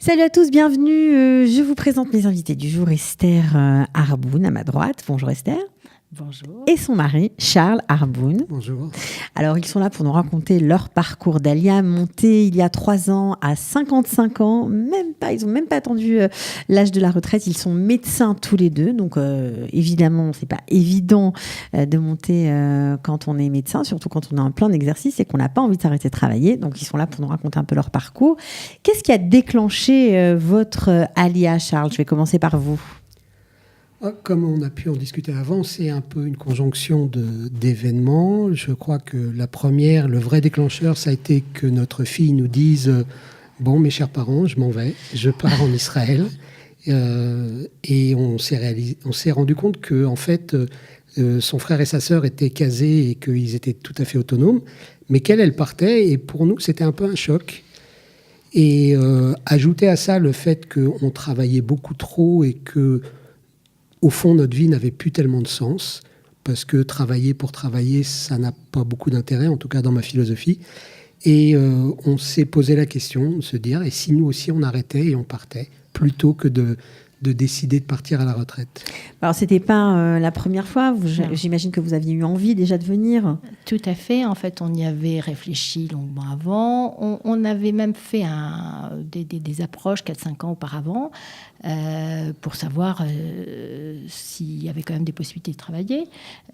Salut à tous, bienvenue. Je vous présente mes invités du jour, Esther Harboun à ma droite. Bonjour Esther. Bonjour. Et son mari, Charles Harboun. Bonjour. Alors, ils sont là pour nous raconter leur parcours d'Alia, monté il y a 3 ans à 55 ans. Ils n'ont même pas attendu l'âge de la retraite. Ils sont médecins tous les deux. Donc, évidemment, ce n'est pas évident de monter quand on est médecin, surtout quand on est en plein exercice et qu'on n'a pas envie de s'arrêter de travailler. Donc, ils sont là pour nous raconter un peu leur parcours. Qu'est-ce qui a déclenché votre Alia, Charles? Je vais commencer par vous. Comme on a pu en discuter avant, c'est un peu une conjonction d'événements. Je crois que le vrai décloncheur, ça a été que notre fille nous dise « Bon, mes chers parents, je m'en vais, je pars en Israël ». Et on s'est rendu compte que, en fait, son frère et sa sœur étaient casés et qu'ils étaient tout à fait autonomes, mais qu'elle partait. Et pour nous, c'était un peu un choc. Et ajouter à ça le fait qu'on travaillait beaucoup trop et que au fond, notre vie n'avait plus tellement de sens, parce que travailler pour travailler, ça n'a pas beaucoup d'intérêt, en tout cas dans ma philosophie. Et on s'est posé la question de se dire, et si nous aussi on arrêtait et on partait, plutôt que de décider de partir à la retraite. Alors, ce n'était pas la première fois. J'imagine que vous aviez eu envie déjà de venir. Tout à fait. En fait, on y avait réfléchi longuement avant. On avait même fait des approches 4-5 ans auparavant pour savoir s'il y avait quand même des possibilités de travailler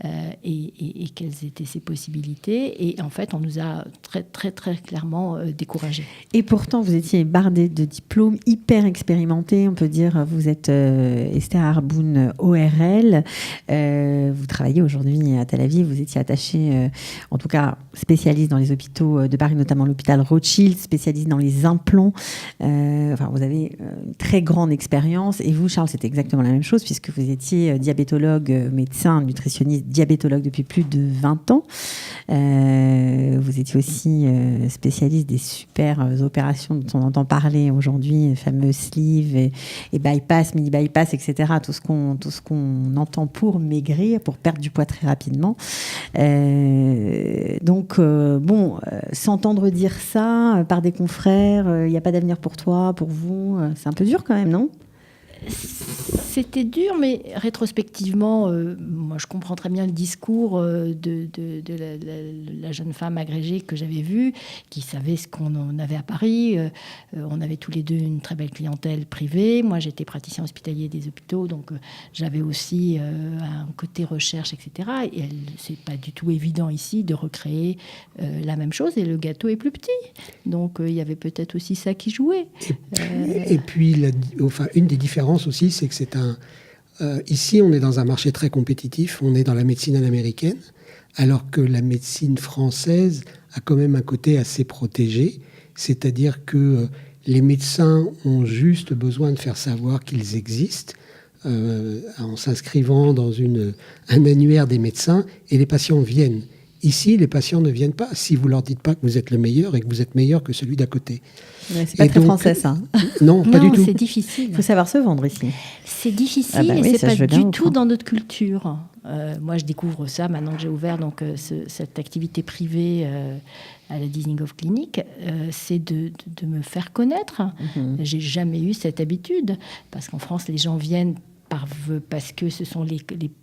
et quelles étaient ces possibilités. Et en fait, on nous a très, très, très clairement découragés. Et pourtant, vous étiez bardé de diplômes, hyper expérimentés. On peut dire, vous êtes Esther Harboun, ORL. Vous travaillez aujourd'hui à Tel Aviv. Vous étiez attaché, en tout cas spécialiste dans les hôpitaux de Paris, notamment l'hôpital Rothschild, spécialiste dans les implants. Vous avez une très grande expérience. Et vous, Charles, c'était exactement la même chose, puisque vous étiez diabétologue, médecin, nutritionniste, diabétologue depuis plus de 20 ans. Vous étiez aussi spécialiste des super opérations dont on entend parler aujourd'hui, les fameux sleeves et bypass, mini bypass, etc. Tout ce qu'on entend pour maigrir, pour perdre du poids très rapidement. S'entendre dire ça par des confrères, il n'y a pas d'avenir pour toi, pour vous, c'est un peu dur quand même, non ? C'était dur, mais rétrospectivement, moi je comprends très bien le discours de la jeune femme agrégée que j'avais vue, qui savait ce qu'on en avait à Paris. On avait tous les deux une très belle clientèle privée. Moi j'étais praticien hospitalier des hôpitaux, donc j'avais aussi un côté recherche, etc. Et c'est pas du tout évident ici de recréer la même chose, et le gâteau est plus petit. Donc il y avait peut-être aussi ça qui jouait. Et puis une des différences aussi, c'est que ici, on est dans un marché très compétitif. On est dans la médecine à l'américaine, alors que la médecine française a quand même un côté assez protégé. C'est-à-dire que les médecins ont juste besoin de faire savoir qu'ils existent en s'inscrivant dans un annuaire des médecins, et les patients viennent. Ici, les patients ne viennent pas si vous leur dites pas que vous êtes le meilleur et que vous êtes meilleur que celui d'à côté. Ouais, c'est pas très français, ça. Non, pas du tout. C'est difficile. Il faut savoir se vendre ici. C'est difficile et c'est pas du tout dans notre culture. Moi, je découvre ça maintenant que j'ai ouvert cette activité privée à la Dizengoff Clinic. C'est de me faire connaître. J'ai jamais eu cette habitude, parce qu'en France, les gens viennent parce que ce sont les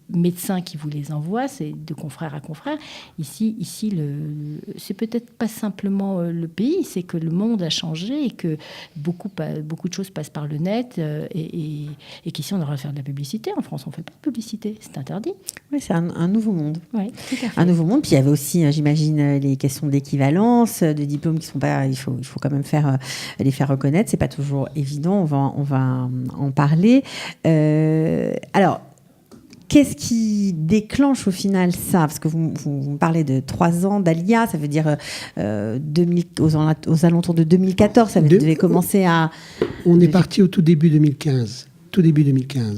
médecins qui vous les envoient, c'est de confrère à confrère. Ici c'est peut-être pas simplement le pays, c'est que le monde a changé et que beaucoup de choses passent par le net et qu'ici on devrait faire de la publicité. En France, on fait pas de publicité, c'est interdit. Oui, c'est un nouveau monde. Oui, tout à fait. Un nouveau monde. Puis il y avait aussi, j'imagine, les questions d'équivalence, de diplômes qui sont pas. Il faut quand même les faire reconnaître. C'est pas toujours évident. On va en parler. Alors, qu'est-ce qui déclenche au final ça ? Parce que vous parlez de 3 ans d'Alia, ça veut dire aux alentours de 2014, ça devait commencer à... On est parti au tout début 2015.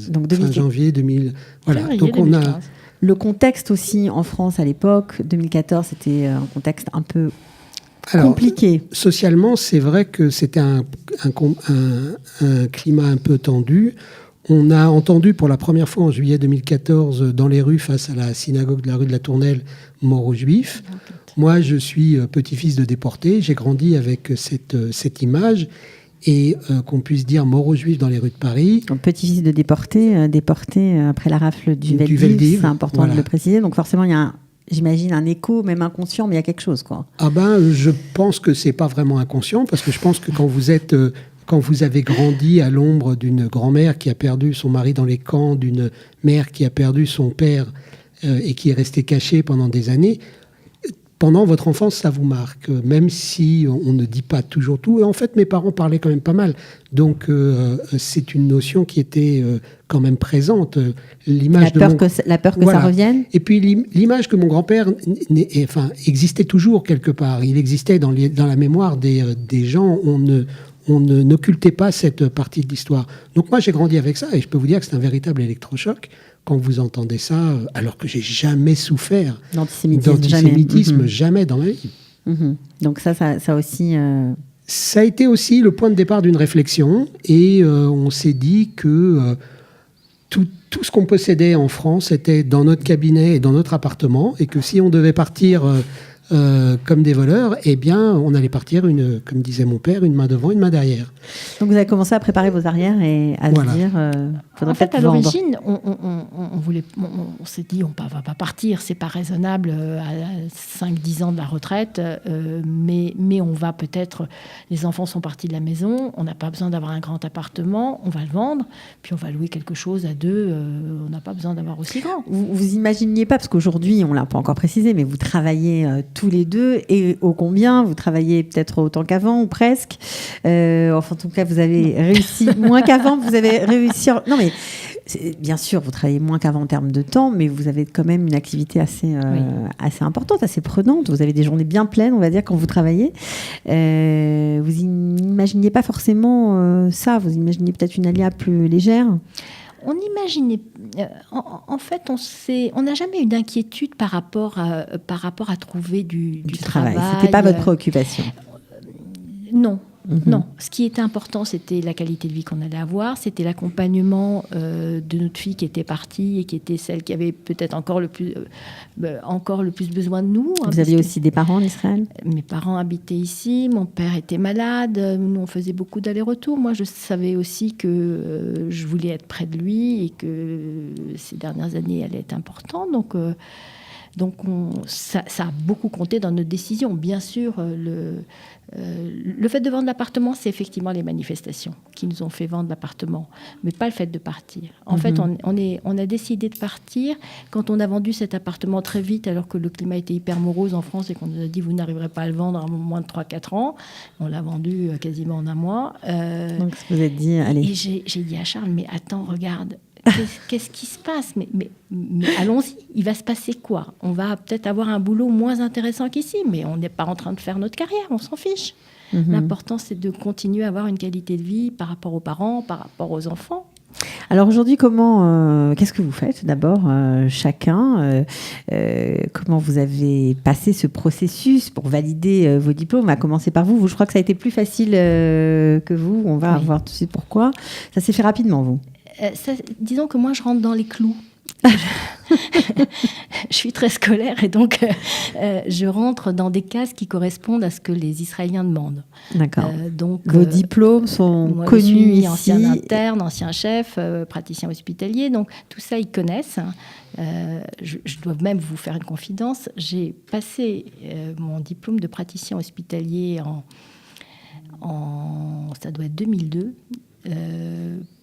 Donc fin janvier 2000. Voilà. Février donc 2015. on a... Le contexte aussi en France à l'époque, 2014, c'était un contexte un peu compliqué. Socialement, c'est vrai que c'était un climat un peu tendu. On a entendu pour la première fois en juillet 2014 dans les rues face à la synagogue de la rue de la Tournelle, mort aux Juifs. Moi, je suis petit-fils de déportés. J'ai grandi avec cette image. et qu'on puisse dire mort aux Juifs dans les rues de Paris. Donc, petit-fils de déporté après la rafle du Veldiv, c'est important de le préciser. Donc forcément, il y a j'imagine un écho, même inconscient, mais il y a quelque chose, quoi. Je pense que c'est pas vraiment inconscient, parce que je pense que quand vous avez grandi à l'ombre d'une grand-mère qui a perdu son mari dans les camps, d'une mère qui a perdu son père et qui est restée cachée pendant des années, pendant votre enfance, ça vous marque, même si on ne dit pas toujours tout. Et en fait, mes parents parlaient quand même pas mal. Donc, c'est une notion qui était quand même présente. La peur que ça revienne. Et puis, l'image que mon grand-père existait toujours quelque part. Il existait dans la mémoire des gens. On n'occultait pas cette partie de l'histoire. Donc moi, j'ai grandi avec ça et je peux vous dire que c'est un véritable électrochoc quand vous entendez ça, alors que j'ai jamais souffert d'antisémitisme, jamais dans ma vie. Donc ça aussi... Ça a été aussi le point de départ d'une réflexion et on s'est dit que tout ce qu'on possédait en France était dans notre cabinet et dans notre appartement et que si on devait partir... comme des voleurs, eh bien, on allait partir, comme disait mon père, une main devant, une main derrière. Donc, vous avez commencé à préparer vos arrières et à se dire... en fait, à l'origine, on s'est dit, on ne va pas partir, c'est pas raisonnable à 5-10 ans de la retraite, mais on va peut-être... Les enfants sont partis de la maison, on n'a pas besoin d'avoir un grand appartement, on va le vendre, puis on va louer quelque chose à deux, on n'a pas besoin d'avoir aussi grand. Vous imaginiez pas, parce qu'aujourd'hui, on ne l'a pas encore précisé, mais vous travaillez... tous les deux, et ô combien vous travaillez peut-être autant qu'avant ou presque, en tout cas vous avez réussi moins qu'avant, vous avez réussi non mais bien sûr vous travaillez moins qu'avant en termes de temps, mais vous avez quand même une activité assez importante, assez prenante, vous avez des journées bien pleines, on va dire, quand vous travaillez. Vous n'imaginiez pas forcément ça, vous imaginiez peut-être une aléa plus légère? On imaginait, en fait, on n'a jamais eu d'inquiétude par rapport à trouver du travail. C'était pas votre préoccupation? Non. Non, ce qui était important, c'était la qualité de vie qu'on allait avoir, c'était l'accompagnement de notre fille qui était partie et qui était celle qui avait peut-être encore le plus besoin de nous. Vous aviez aussi des parents en Israël? Mes parents habitaient ici, mon père était malade, nous on faisait beaucoup d'allers-retours. Moi, je savais aussi que je voulais être près de lui et que ces dernières années allaient être importantes. Donc ça a beaucoup compté dans notre décision. Bien sûr, le fait de vendre l'appartement, c'est effectivement les manifestations qui nous ont fait vendre l'appartement, mais pas le fait de partir. En fait, on a décidé de partir quand on a vendu cet appartement très vite, alors que le climat était hyper morose en France et qu'on nous a dit vous n'arriverez pas à le vendre en moins de 3-4 ans. On l'a vendu quasiment en un mois. Donc vous êtes dit, allez. Et j'ai dit à Charles, mais attends, regarde. Qu'est-ce qui se passe? Mais allons-y, il va se passer quoi? On va peut-être avoir un boulot moins intéressant qu'ici, mais on n'est pas en train de faire notre carrière, on s'en fiche. L'important, c'est de continuer à avoir une qualité de vie par rapport aux parents, par rapport aux enfants. Alors aujourd'hui, qu'est-ce que vous faites d'abord chacun comment vous avez passé ce processus pour valider vos diplômes? On va commencer par vous. Je crois que ça a été plus facile que vous. On va voir tout de suite pourquoi. Ça s'est fait rapidement, vous? Disons que moi, je rentre dans les clous. Je suis très scolaire et donc je rentre dans des cases qui correspondent à ce que les Israéliens demandent. D'accord. Vos diplômes sont connus ici. Je suis ancien interne, ancien chef, praticien hospitalier, donc tout ça, ils connaissent. Je dois même vous faire une confidence. J'ai passé mon diplôme de praticien hospitalier ça doit être 2002.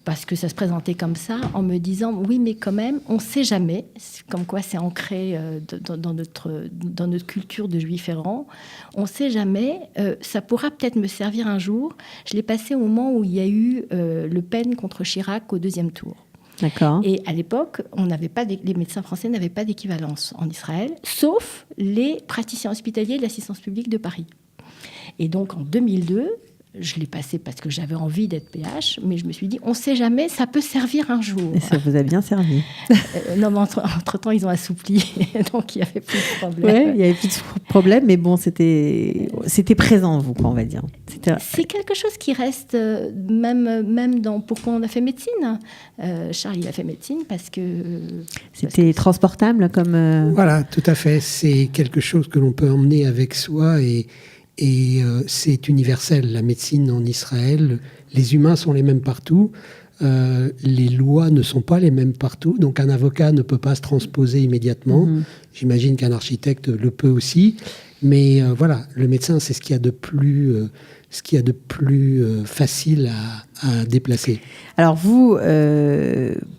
Parce que ça se présentait comme ça, en me disant oui, mais quand même, on ne sait jamais, comme quoi c'est ancré dans notre culture de juifs errants, on ne sait jamais, ça pourra peut-être me servir un jour. Je l'ai passé au moment où il y a eu Le Pen contre Chirac au 2e tour. D'accord. Et à l'époque, les médecins français n'avaient pas d'équivalence en Israël, sauf les praticiens hospitaliers de l'assistance publique de Paris. Et donc en 2002, je l'ai passé parce que j'avais envie d'être PH, mais je me suis dit, on ne sait jamais, ça peut servir un jour. Et ça vous a bien servi. Non, mais entre-temps, ils ont assoupli, donc il n'y avait plus de problème. Oui, il n'y avait plus de problème, mais bon, c'était présent, vous, on va dire. C'est quelque chose qui reste, même dans pourquoi on a fait médecine. Charles, il a fait médecine parce que... C'était transportable comme... Voilà, tout à fait. C'est quelque chose que l'on peut emmener avec soi et c'est universel. La médecine en Israël, les humains sont les mêmes partout. Les lois ne sont pas les mêmes partout, donc un avocat ne peut pas se transposer immédiatement. J'imagine qu'un architecte le peut aussi, mais voilà, le médecin, c'est ce qu'il y a de plus facile à déplacer. Alors vous,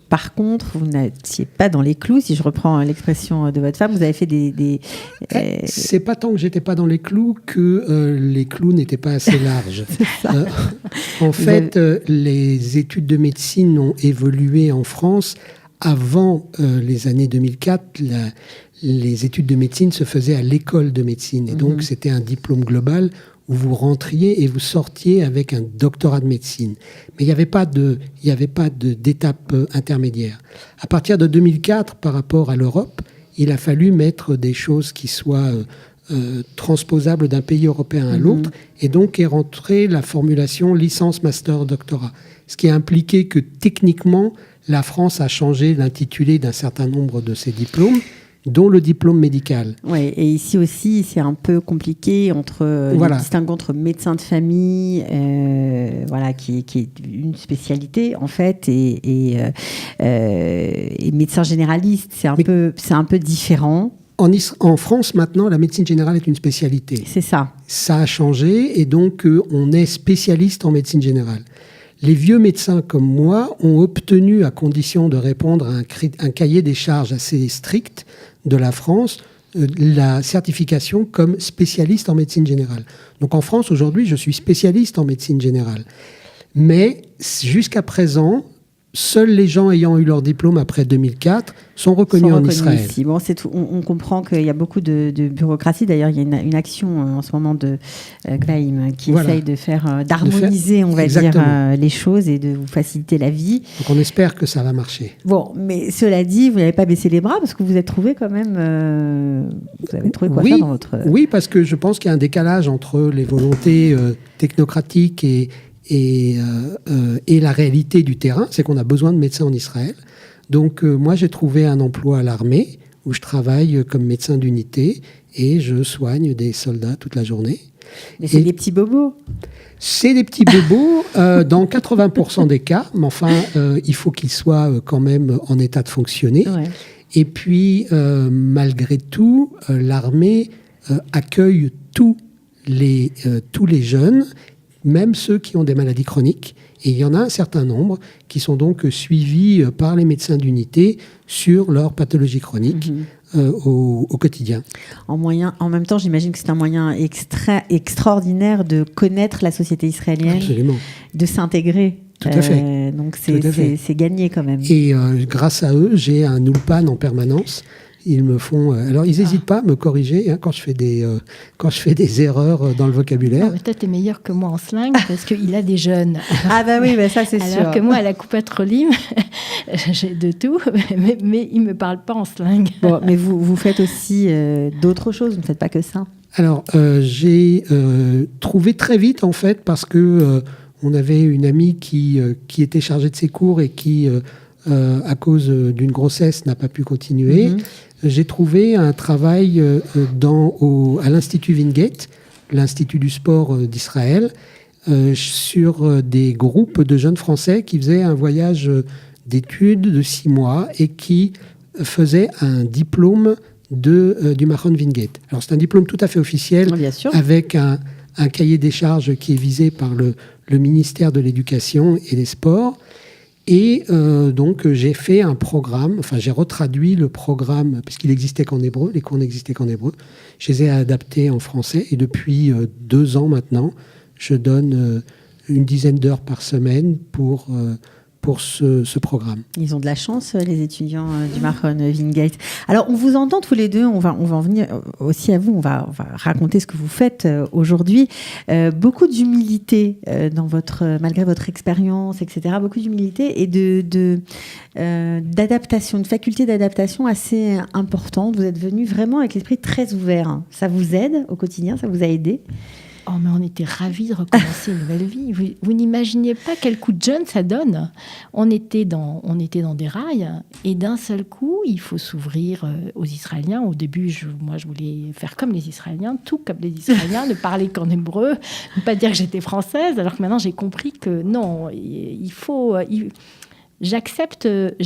par contre, vous n'étiez pas dans les clous, si je reprends l'expression de votre femme, vous avez fait C'est pas tant que j'étais pas dans les clous que les clous n'étaient pas assez larges. En fait, les études de médecine ont évolué en France. Avant les années 2004, les études de médecine se faisaient à l'école de médecine. Et donc, c'était un diplôme global où vous rentriez et vous sortiez avec un doctorat de médecine. Mais il n'y avait pas d'étape intermédiaire. À partir de 2004, par rapport à l'Europe, il a fallu mettre des choses qui soient transposables d'un pays européen à l'autre. Et donc est rentrée la formulation licence, master, doctorat. Ce qui a impliqué que techniquement, la France a changé l'intitulé d'un certain nombre de ses diplômes, dont le diplôme médical. Oui, et ici aussi, c'est un peu compliqué le distinguo entre médecin de famille, qui est une spécialité en fait, et médecin généraliste, c'est un peu différent. En France, maintenant, la médecine générale est une spécialité. C'est ça. Ça a changé, et donc on est spécialiste en médecine générale. Les vieux médecins comme moi ont obtenu, à condition de répondre à un cahier des charges assez strict de la France, la certification comme spécialiste en médecine générale. Donc en France, aujourd'hui, je suis spécialiste en médecine générale. Mais jusqu'à présent, seuls les gens ayant eu leur diplôme après 2004 sont reconnus en Israël. Ici. Bon, c'est tout. On comprend qu'il y a beaucoup de bureaucratie. D'ailleurs, il y a une action en ce moment de Glaïm qui essaye d'harmoniser, on va dire, les choses et de vous faciliter la vie. Donc on espère que ça va marcher. Bon, mais cela dit, vous n'avez pas baissé les bras parce que vous avez trouvé quand même... vous avez trouvé quoi faire dans votre... Oui, parce que je pense qu'il y a un décalage entre les volontés technocratiques et la réalité du terrain, c'est qu'on a besoin de médecins en Israël. Donc moi, j'ai trouvé un emploi à l'armée où je travaille comme médecin d'unité et je soigne des soldats toute la journée. Mais c'est des petits bobos. C'est des petits bobos dans 80% des cas, mais enfin, il faut qu'ils soient quand même en état de fonctionner. Ouais. Et puis, malgré tout, l'armée accueille tous les jeunes, même ceux qui ont des maladies chroniques. Et il y en a un certain nombre qui sont donc suivis par les médecins d'unité sur leurs pathologies chroniques au quotidien. En même temps, j'imagine que c'est un moyen extraordinaire de connaître la société israélienne, absolument, de s'intégrer. Tout à fait. Donc c'est gagné quand même. Et grâce à eux, j'ai un ulpan en permanence. Ils me font. Alors, ils n'hésitent pas à me corriger quand je fais des erreurs dans le vocabulaire. Non, mais toi, tu es meilleur que moi en slang parce qu'il a des jeunes. Ah, bah oui, bah ça, c'est sûr. Alors que moi, à la coupe à Trolim, j'ai de tout, mais il ne me parle pas en slang. Bon, mais vous faites aussi d'autres choses, vous ne faites pas que ça. Alors, j'ai trouvé très vite, en fait, parce que on avait une amie qui était chargée de ses cours et qui, à cause d'une grossesse, n'a pas pu continuer. J'ai trouvé un travail à l'Institut Wingate, l'Institut du sport d'Israël, sur des groupes de jeunes Français qui faisaient un voyage d'études de 6 mois et qui faisaient un diplôme du Machon Wingate. Alors c'est un diplôme tout à fait officiel, avec un cahier des charges qui est visé par le ministère de l'Éducation et des Sports. Et donc, j'ai fait un programme, j'ai retraduit le programme, puisqu'il n'existait qu'en hébreu, les cours n'existaient qu'en hébreu. Je les ai adaptés en français et depuis 2 ans maintenant, je donne une dizaine d'heures par semaine pour ce programme. Ils ont de la chance, les étudiants du Machon Wingate. Alors, on vous entend tous les deux, on va en venir aussi à vous, on va raconter ce que vous faites aujourd'hui. Beaucoup d'humilité malgré votre expérience, etc. Beaucoup d'humilité et d'adaptation, une faculté d'adaptation assez importante. Vous êtes venu vraiment avec l'esprit très ouvert. Ça vous aide au quotidien, ça vous a aidé ? Oh, mais on était ravis de recommencer une nouvelle vie. Vous n'imaginez pas quel coup de jeune ça donne. On était dans des rails et d'un seul coup, il faut s'ouvrir aux Israéliens. Au début, moi, je voulais faire comme les Israéliens, tout comme les Israéliens, ne parler qu'en hébreu, ne pas dire que j'étais française, alors que maintenant, j'ai compris que non, il faut... J'accepte je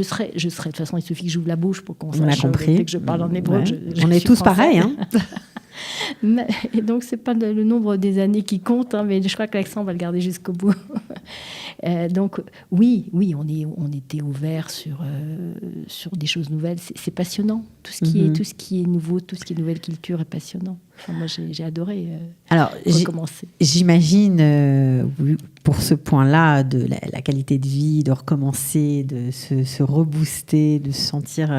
serai de toute façon, il suffit que j'ouvre la bouche pour qu'on sache dès que je parle en hébreu. Ouais. On est tous pareils, hein. Et donc, c'est pas le nombre des années qui compte, hein, mais je crois que l'accent, on va le garder jusqu'au bout. Donc, oui, on était ouvert sur des choses nouvelles. C'est passionnant. Tout ce qui est nouveau, tout ce qui est nouvelle culture est passionnant. Enfin, moi, j'ai adoré recommencer. J'imagine, pour ce point-là, de la qualité de vie, de recommencer, de se rebooster, de se sentir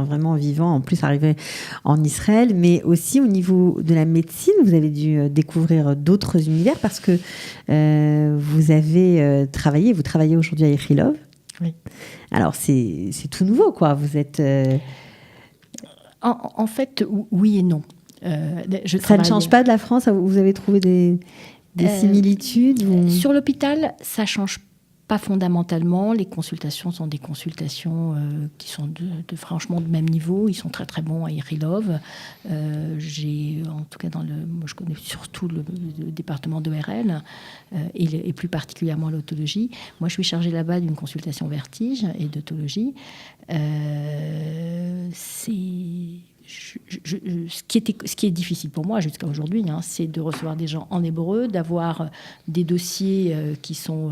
vraiment vivant, en plus arriver en Israël, mais aussi au niveau de la médecine, vous avez dû découvrir d'autres univers parce que vous travaillez aujourd'hui à Ichilov. Oui. Alors, c'est tout nouveau, quoi. Vous êtes... En fait, oui et non. Ça ne change pas de la France? Vous avez trouvé des similitudes Sur l'hôpital, ça ne change pas fondamentalement. Les consultations sont des consultations qui sont franchement de même niveau. Ils sont très très bons à Ichilov. En tout cas, moi, je connais surtout le département d'ORL et plus particulièrement l'otologie. Moi, je suis chargée là-bas d'une consultation vertige et d'autologie. Ce qui est difficile pour moi jusqu'à aujourd'hui, c'est de recevoir des gens en hébreu, d'avoir des dossiers qui sont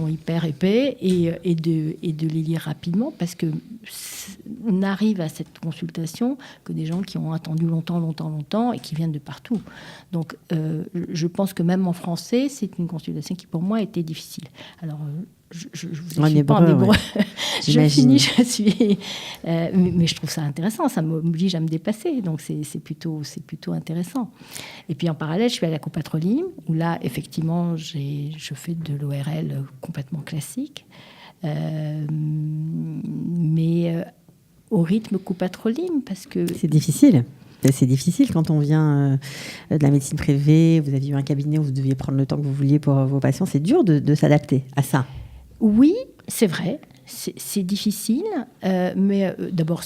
hyper épais et de les lire rapidement, parce que on n'arrive à cette consultation que des gens qui ont attendu longtemps et qui viennent de partout. Donc, je pense que même en français, c'est une consultation qui pour moi était difficile. Alors, je vous explique pas en hébreu. Ouais. Je finis, mais je trouve ça intéressant, ça m'oblige à me dépasser, donc c'est plutôt intéressant. Et puis en parallèle, je suis à la Coupatrolim, où là, effectivement, je fais de l'ORL complètement classique, mais au rythme Coupatrolim, parce que... C'est difficile. C'est difficile quand on vient de la médecine privée, vous aviez eu un cabinet où vous deviez prendre le temps que vous vouliez pour vos patients, c'est dur de s'adapter à ça. Oui, c'est vrai, c'est difficile, mais d'abord,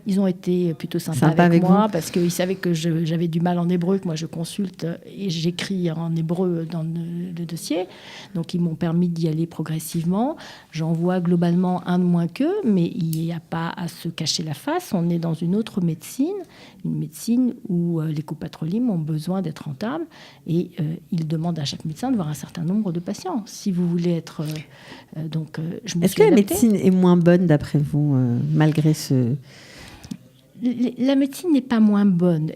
ils ont été plutôt sympas avec moi, parce qu'ils savaient que j'avais du mal en hébreu, que moi je consulte et j'écris en hébreu dans le dossier, donc ils m'ont permis d'y aller progressivement. J'en vois globalement un de moins qu'eux, mais il n'y a pas à se cacher la face, on est dans une autre médecine, une médecine où les Coupatrolim ont besoin d'être rentables, et ils demandent à chaque médecin de voir un certain nombre de patients. Si vous voulez être... Est-ce que la médecine est moins bonne, d'après vous, malgré ce... La médecine n'est pas moins bonne.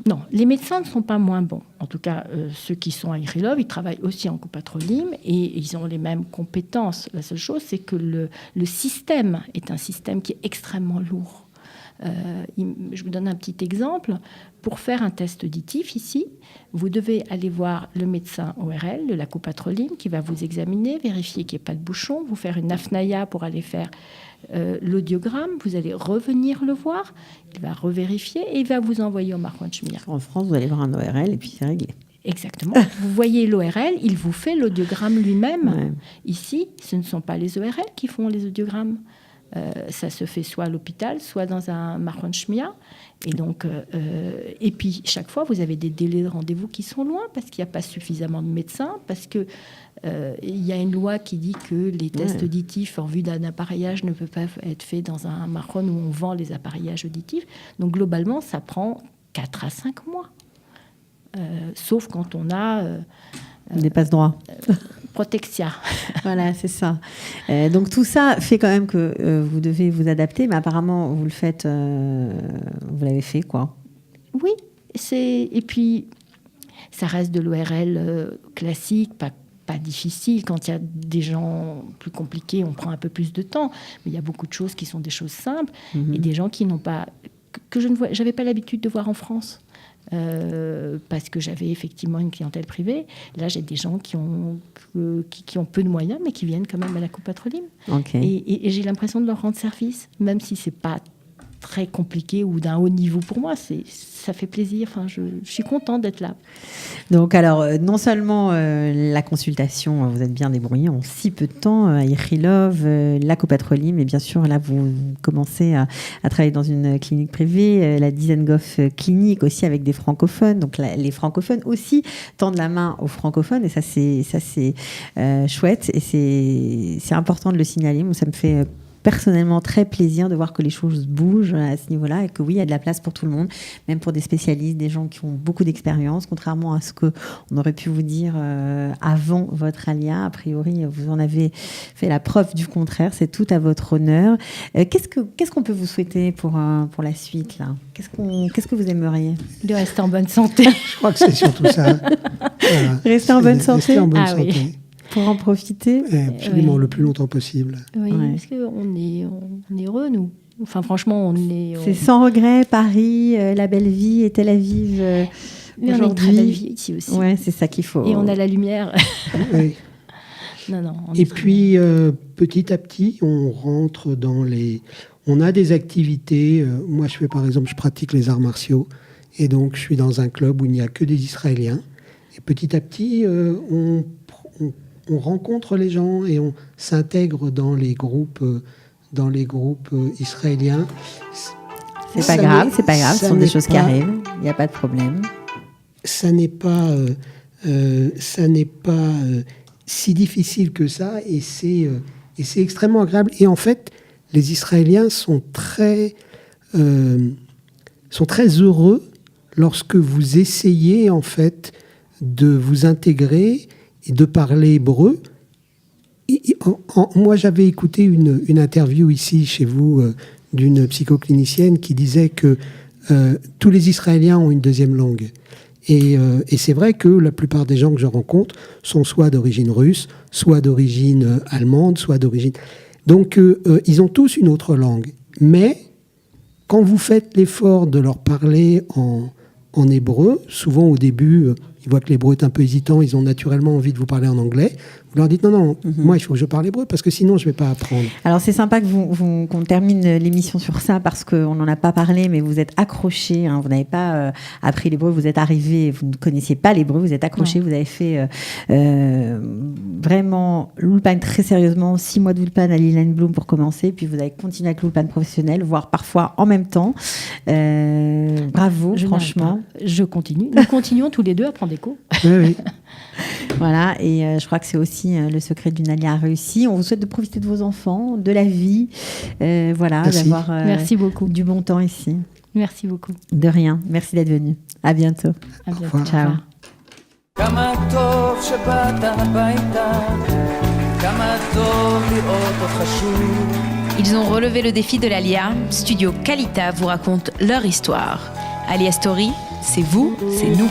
Non, les médecins ne sont pas moins bons. En tout cas, ceux qui sont à Ichilov, ils travaillent aussi en Coupatrolim et ils ont les mêmes compétences. La seule chose, c'est que le système est un système qui est extrêmement lourd. Je vous donne un petit exemple. Pour faire un test auditif ici, vous devez aller voir le médecin ORL de la Coupatrolim qui va vous examiner, vérifier qu'il n'y ait pas de bouchon, vous faire une aphnaya pour aller faire l'audiogramme. Vous allez revenir le voir, il va revérifier et il va vous envoyer au Marwan Shmir. En France, vous allez voir un ORL et puis c'est réglé. Exactement. Vous voyez l'ORL, il vous fait l'audiogramme lui-même. Ouais. Ici, ce ne sont pas les ORL qui font les audiogrammes. Ça se fait soit à l'hôpital, soit dans un Marwan Shmia. Et donc, et puis, chaque fois, vous avez des délais de rendez-vous qui sont loin parce qu'il n'y a pas suffisamment de médecins, parce qu'il y a une loi qui dit que les tests auditifs en vue d'un appareillage ne peuvent pas être faits dans un Marwan où on vend les appareillages auditifs. Donc, globalement, ça prend 4 à 5 mois. Sauf quand on a... des passe-droits. Protexia. Voilà, c'est ça. Donc tout ça fait quand même que vous devez vous adapter, mais apparemment vous le faites, vous l'avez fait, quoi. Oui, et puis ça reste de l'ORL classique, pas difficile. Quand il y a des gens plus compliqués, on prend un peu plus de temps, mais il y a beaucoup de choses qui sont des choses simples et des gens qui n'ont pas, que j'avais pas l'habitude de voir en France. Parce que j'avais effectivement une clientèle privée. Là, j'ai des gens qui ont peu de moyens, mais qui viennent quand même à la Coupatrolim. Okay. Et j'ai l'impression de leur rendre service, même si c'est pas très compliqué ou d'un haut niveau pour moi. Ça fait plaisir. Enfin, je suis contente d'être là. Donc, alors, non seulement la consultation, vous êtes bien débrouillé en si peu de temps, à Ichilov, la copatrolie, mais bien sûr, là, vous commencez à travailler dans une clinique privée, la Dizengoff clinique aussi avec des francophones. Donc, les francophones aussi tendent la main aux francophones, et ça, c'est chouette, et c'est important de le signaler. Moi, ça me fait personnellement très plaisir de voir que les choses bougent à ce niveau-là et que oui, il y a de la place pour tout le monde, même pour des spécialistes, des gens qui ont beaucoup d'expérience, contrairement à ce qu'on aurait pu vous dire avant votre alia. A priori, vous en avez fait la preuve du contraire, c'est tout à votre honneur. Qu'est-ce qu'on peut vous souhaiter pour la suite là ? Qu'est-ce que vous aimeriez ? De rester en bonne santé. Je crois que c'est surtout ça. Voilà. Rester en bonne santé. Rester en bonne santé. Oui. Pour en profiter. Absolument, le plus longtemps possible. Oui, parce qu'on est heureux, nous. Enfin, franchement, C'est sans regret, Paris, la belle vie et Tel Aviv aujourd'hui. On a une très belle vie ici aussi. Ouais, c'est ça qu'il faut. Et on a la lumière. Oui. Non. Et puis, petit à petit, on rentre dans les... On a des activités. Moi, je pratique les arts martiaux. Et donc, je suis dans un club où il n'y a que des Israéliens. Et petit à petit, on rencontre les gens et on s'intègre dans les groupes israéliens. C'est pas grave, ce sont des choses qui arrivent, il n'y a pas de problème. Ça n'est pas si difficile que ça, et c'est extrêmement agréable. Et en fait, les Israéliens sont très heureux lorsque vous essayez en fait de vous intégrer et de parler hébreu. Moi, j'avais écouté une interview ici, chez vous, d'une psychoclinicienne qui disait que tous les Israéliens ont une deuxième langue. Et c'est vrai que la plupart des gens que je rencontre sont soit d'origine russe, soit d'origine allemande, soit d'origine... Donc, ils ont tous une autre langue. Mais quand vous faites l'effort de leur parler en hébreu, souvent au début... Ils voient que l'hébreu est un peu hésitant, ils ont naturellement envie de vous parler en anglais. Vous leur dites non, moi il faut que je parle hébreu parce que sinon je ne vais pas apprendre. Alors c'est sympa que qu'on termine l'émission sur ça parce qu'on n'en a pas parlé, mais vous êtes accrochés, hein, vous n'avez pas appris l'hébreu, vous êtes arrivés, vous ne connaissiez pas l'hébreu, vous êtes accrochés, vous avez fait vraiment l'Ulpan très sérieusement, 6 mois d'Ulpan à Lilien Bloom pour commencer, puis vous avez continué avec l'Ulpan professionnel, voire parfois en même temps. Bravo, franchement. Je continue. Nous continuons tous les deux à prendre des cours. Oui. Voilà, et je crois que c'est aussi le secret d'une alia réussie. On vous souhaite de profiter de vos enfants, de la vie, voilà, d'avoir Merci beaucoup. Du bon temps ici. Merci beaucoup. De rien, merci d'être venu. À bientôt. À bientôt. Ciao. Ils ont relevé le défi de l'Alia. Studio Kalita vous raconte leur histoire. Alia Story, c'est vous, c'est nous.